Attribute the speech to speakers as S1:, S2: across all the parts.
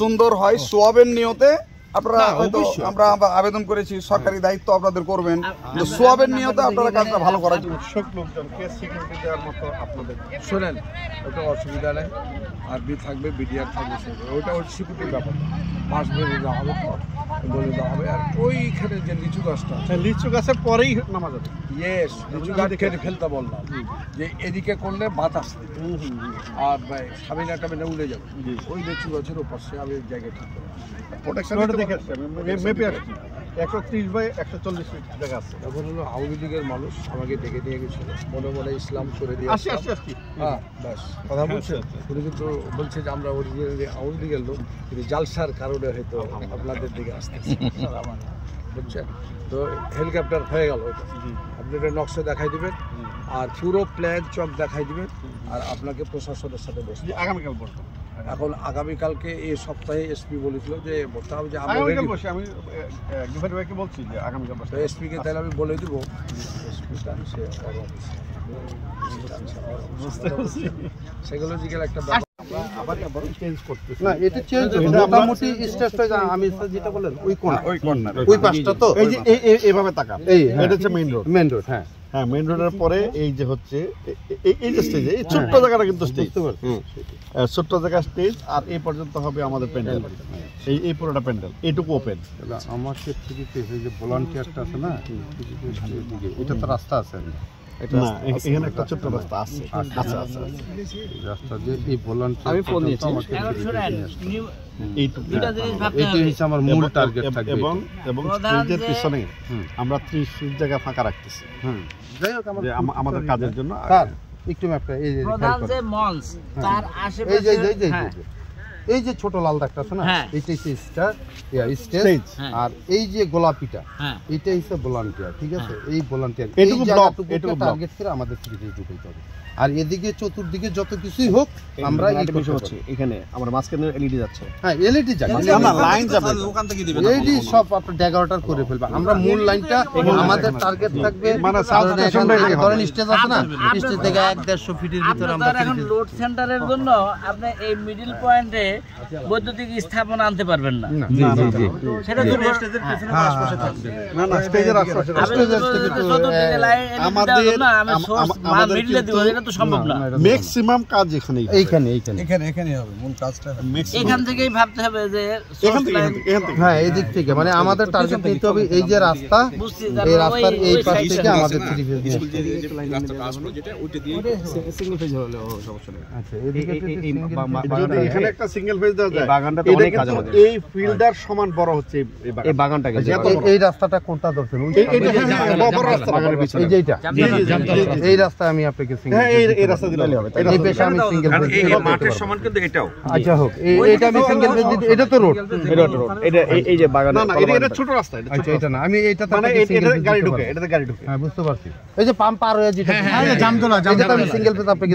S1: সুন্দর হয় সোয়াবের নিয়তে আপনারা হয়তো আমরা আবেদন করেছি সরকারি দায়িত্ব আপনাদের করবেন সোয়াবের নিয়তে আপনারা কাজটা ভালো করার জন্য
S2: লোকজনকে সিকিউরিটি দেওয়ার মতো আপনাদের শোনেন ওটা অসুবিধা নেই আর্মি থাকবে বিডিআর থাকবে ওটা ওই সিকিউরিটির ব্যাপার মাস বেঁধে দেওয়া হবে বলে দেওয়া হবে আর ওইখানে যে লিচু গাছটা লিচু গাছের পরেই নামা যাবে ইয়েস লিচু গাছ কেটে ফেলতে বললাম যে এদিকে করলে বাতাস আর সামিনা টামিনা উড়ে যাবে ওই লিচু গাছের ওপর সে আমি জায়গায় ঠিক করবো প্রোটেকশনটা দেখে আসছি আমি মেপে আসছি 130 বাই 140 ফিট জায়গা আছে এখন হলো আওয়ামী লীগের মানুষ আমাকে ডেকে নিয়ে গেছিল মনে মনে ইসলাম করে দিয়ে আসছি হ্যাঁ ব্যাস কথা বলছে উনি কিন্তু বলছে যে আমরা অরিজিনালি আওয়ামী লীগের লোক কিন্তু জালসার কারণে হয়তো আপনাদের দিকে আসতেছে বুঝছেন তো হেলিকপ্টার হয়ে গেল ওইটা আপনি এটা নকশা দেখাই দেবেন আর পুরো প্ল্যান চক দেখাই দিবেন আর আপনাকে প্রশাসনের সাথে বসে আগামীকাল বসবো এখন আগামীকালকে এই সপ্তাহে এসপি বলেছিল যে বলতে হবে যে আমি গিফার ভাইকে বলছি যে আগামীকাল বসে এসপিকে তাহলে আমি বলে দেবো সাইকোলজিক্যাল একটা
S3: না এটা চেঞ্জ মোটামুটি স্টেজটা আমি যেটা বললেন ওই কর্নার ওই পাশটা তো এই যে এইভাবে তাকান এটা হচ্ছে মেইন রোড হ্যাঁ হ্যাঁ মেইন রোডের পরে এই যে হচ্ছে এই যে স্টেজ এই ছোট্ট জায়গাটা কিন্তু স্টেজ ছোট্ট জায়গা স্টেজ আর এই পর্যন্ত হবে আমাদের প্যান্ডেল এই পুরোটা প্যান্ডেল এইটুকু ওপেন আমার ক্ষেত্রে এই যে ভলান্টিয়ারটা আছে না এটা তো রাস্তা আছে না এখানে একটা ছোট্ট রাস্তা আছে রাস্তা যে এই ভলান্টিয়ার আমি ফোন দিয়েছি আমার মূল টার্গেট থাকবে এবং স্টেজের পিছনে আমরা 30 ফিট জায়গা ফাঁকা রাখতেছি যাই হোক আমাদের কাজের জন্য একটু ম্যাপটা এই যে মঞ্চ তার আশেপাশে এই যে ছোট লাল দাগটা আছে না এইটা হচ্ছে স্টেজ আর এই যে গোলাপিটা এটা হচ্ছে ভলান্টিয়ার ঠিক আছে এই ভলান্টিয়ার এইটুকু টার্গেট করে আমাদের ঢুকাইতে হবে আর এদিকে চতুর্দিকে যত কিছুই হোক আমরা
S4: এখানে আমরা মাঝখানে এলইডি যাচ্ছে
S3: হ্যাঁ এলইডি যাবে না লাইন যাবে ওখান থেকে দিবেন এলইডি সব আপনি ডেকোরেটর করে ফেলবা আমরা মূল লাইনটা আমাদের টার্গেট থাকবে মানে ধরেন স্টেজ আছে না স্টেজ থেকে 1-150 ফিটের ভিতরে আমরা
S5: এখন লোড সেন্টারের জন্য আপনি এই মিডল পয়েন্টে বৈদ্যুতিক স্থাপনা আনতে পারবেন না জি জি জি সেটা তো স্টেজের পিছনে আশপাশে থাকবে
S3: না না স্টেজের আশপাশে আমাদের মিডলে দিব এটা তো সম্ভব না ম্যাক্সিমাম কাজ এখানেই হবে মূল কাজটা
S5: এখান থেকেই ভাবতে হবে যে
S3: হ্যাঁ এই দিক থেকে মানে আমাদের টার্গেট নিতে হবে এই যে রাস্তা এই রাস্তার এই পাশ থেকে আমাদের 3 ফেজ রাস্তাটা আসলো যেটা ওইটা দিয়ে সিঙ্গেল ফেজ হলো সমস্যা নেই আচ্ছা এদিকে এখানে একটা সিঙ্গেল ফেজ দেওয়া যায় বাগানটা তো অনেক কাজে লাগে এই ফিল্ডার সমান বড় হচ্ছে এই বাগানটা এই রাস্তাটা কোনটা ধরছেন এইটা বড় রাস্তা বাগানের পিছনে এই যেটা এই রাস্তা আমি আপনাকে সিঙ্গেল এই রাস্তা দিলে হবে এই পেশা আমি সিঙ্গেল ফেজ এই মাঠের সমান কিন্তু এটাও আচ্ছা হোক এইটা আমি সিঙ্গেল ফেজ দিই এটা তো রোড এটা এই যে বাগান না না এটা ছোট রাস্তা আচ্ছা এটা না আমি এইটাতে মানে এটা গাড়ি ঢোকে এটাতে গাড়ি ঢোকে হ্যাঁ বুঝতে পারছি এই যে পাম্প পার হয়ে যেটা হ্যাঁ জামতলা এটা আমি সিঙ্গেল ফেজ আপনাকে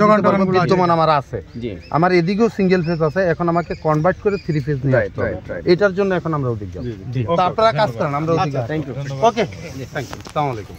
S3: বিদ্যমান আমার আছে জি আমার এদিকেও সিঙ্গেল ফেজ আছে এখন আমাকে কনভার্ট করে 3 ফেজ নিয়ে আসতে হবে এটার জন্য এখন আমরা ওদিকে যাব তো আপনারা কাজ করেন আমরা ওদিকে thank you okay thank you আসসালামু আলাইকুম